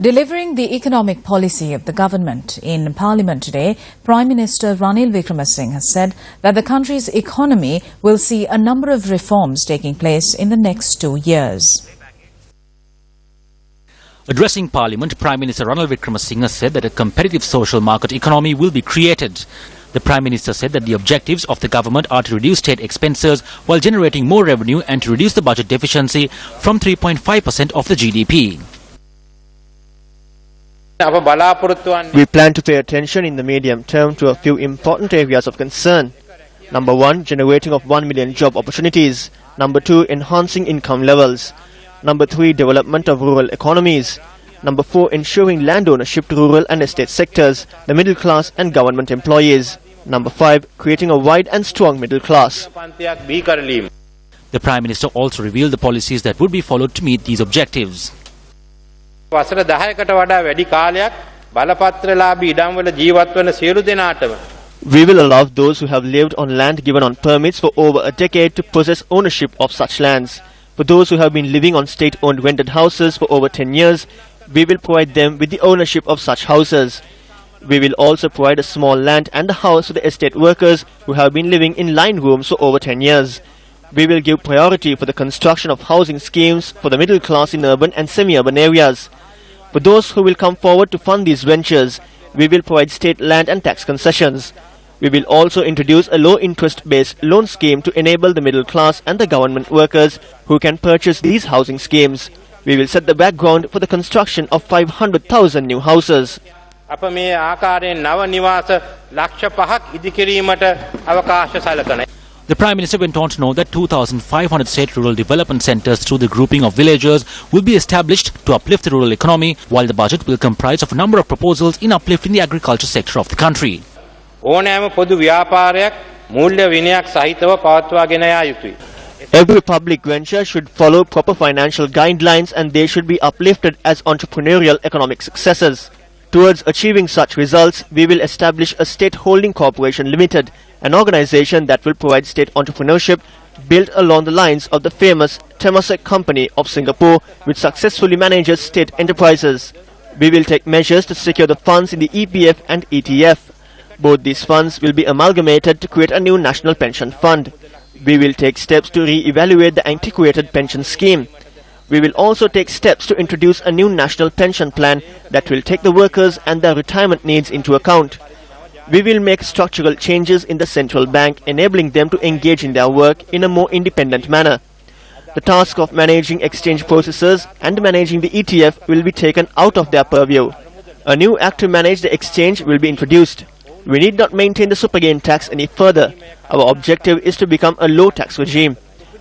Delivering the economic policy of the government in Parliament today, Prime Minister Ranil Wickremesinghe has said that the country's economy will see a number of reforms taking place in the next 2 years. Addressing Parliament, Prime Minister Ranil Wickremesinghe said that a competitive social market economy will be created. The Prime Minister said that the objectives of the government are to reduce state expenses while generating more revenue and to reduce the budget deficiency from 3.5% of the GDP. We plan to pay attention in the medium term to a few important areas of concern. Number 1, generating of 1 million job opportunities. Number 2, enhancing income levels. Number 3, development of rural economies. Number 4, ensuring land ownership to rural and estate sectors, the middle class and government employees. Number 5, creating a wide and strong middle class. The Prime Minister also revealed the policies that would be followed to meet these objectives. වසර 10කට වඩා වැඩි කාලයක් බලපත්‍රලාභී ඉඩම්වල ජීවත් වන සියලු දෙනාටම We will allow those who have lived on land given on permits for over a decade to possess ownership of such lands. For those who have been living on state-owned rented houses for over 10 years, we will provide them with the ownership of such houses. We will also provide a small land and a house to the estate workers who have been living in line rooms for over 10 years. We will give priority for the construction of housing schemes for the middle class in urban and semi-urban areas. For those who will come forward to fund these ventures, we will provide state land and tax concessions. We will also introduce a low-interest-based loan scheme to enable the middle class and the government workers who can purchase these housing schemes. We will set the background for the construction of 500,000 new houses. අප මේ ආකාරයෙන් නව නිවාස ලක්ෂ 5ක් ඉදිකිරීමට අවකාශ සැලකන. The Prime Minister went on to know that 2,500 state rural development centres through the grouping of villagers will be established to uplift the rural economy, while the budget will comprise of a number of proposals in uplifting the agriculture sector of the country. ඕනෑම පොදු ව්‍යාපාරයක් මූල්‍ය විනයක් සහිතව පවත්වාගෙන යා යුතුයි. Every public venture should follow proper financial guidelines and they should be uplifted as entrepreneurial economic successes. Towards achieving such results, we will establish a State Holding Corporation Limited, an organization that will provide state entrepreneurship built along the lines of the famous Temasek Company of Singapore, which successfully manages state enterprises. We will take measures to secure the funds in the EPF and ETF. Both these funds will be amalgamated to create a new national pension fund. We will take steps to re-evaluate the antiquated pension scheme. We will also take steps to introduce a new national pension plan that will take the workers and their retirement needs into account. We will make structural changes in the central bank, enabling them to engage in their work in a more independent manner. The task of managing exchange processes and managing the ETF will be taken out of their purview. A new act to manage the exchange will be introduced. We need not maintain the supergain tax any further. Our objective is to become a low tax regime.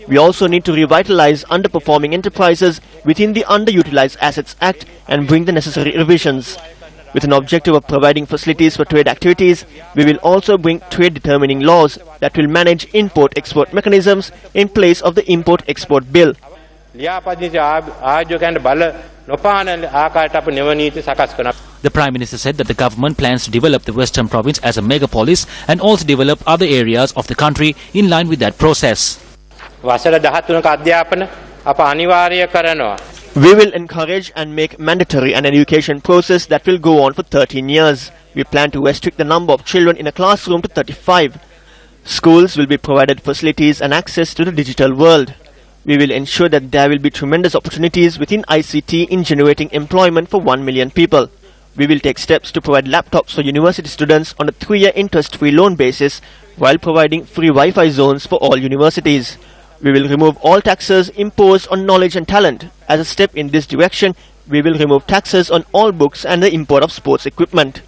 We also need to revitalize underperforming enterprises within the Underutilized Assets Act and bring the necessary revisions. With an objective of providing facilities for trade activities, we will also bring trade-determining laws that will manage import-export mechanisms in place of the Import-Export Bill. The Prime Minister said that the government plans to develop the Western Province as a megapolis and also develop other areas of the country in line with that process. වසර 13ක අධ්‍යාපන අප අනිවාර්ය කරනවා. We will encourage and make mandatory an education process that will go on for 13 years. We plan to restrict the number of children in a classroom to 35. Schools will be provided facilities and access to the digital world. We will ensure that there will be tremendous opportunities within ICT in generating employment for 1 million people. We will take steps to provide laptops for university students on a 3-year interest-free loan basis while providing free Wi-Fi zones for all universities. We will remove all taxes imposed on knowledge and talent. As a step in this direction, we will remove taxes on all books and the import of sports equipment.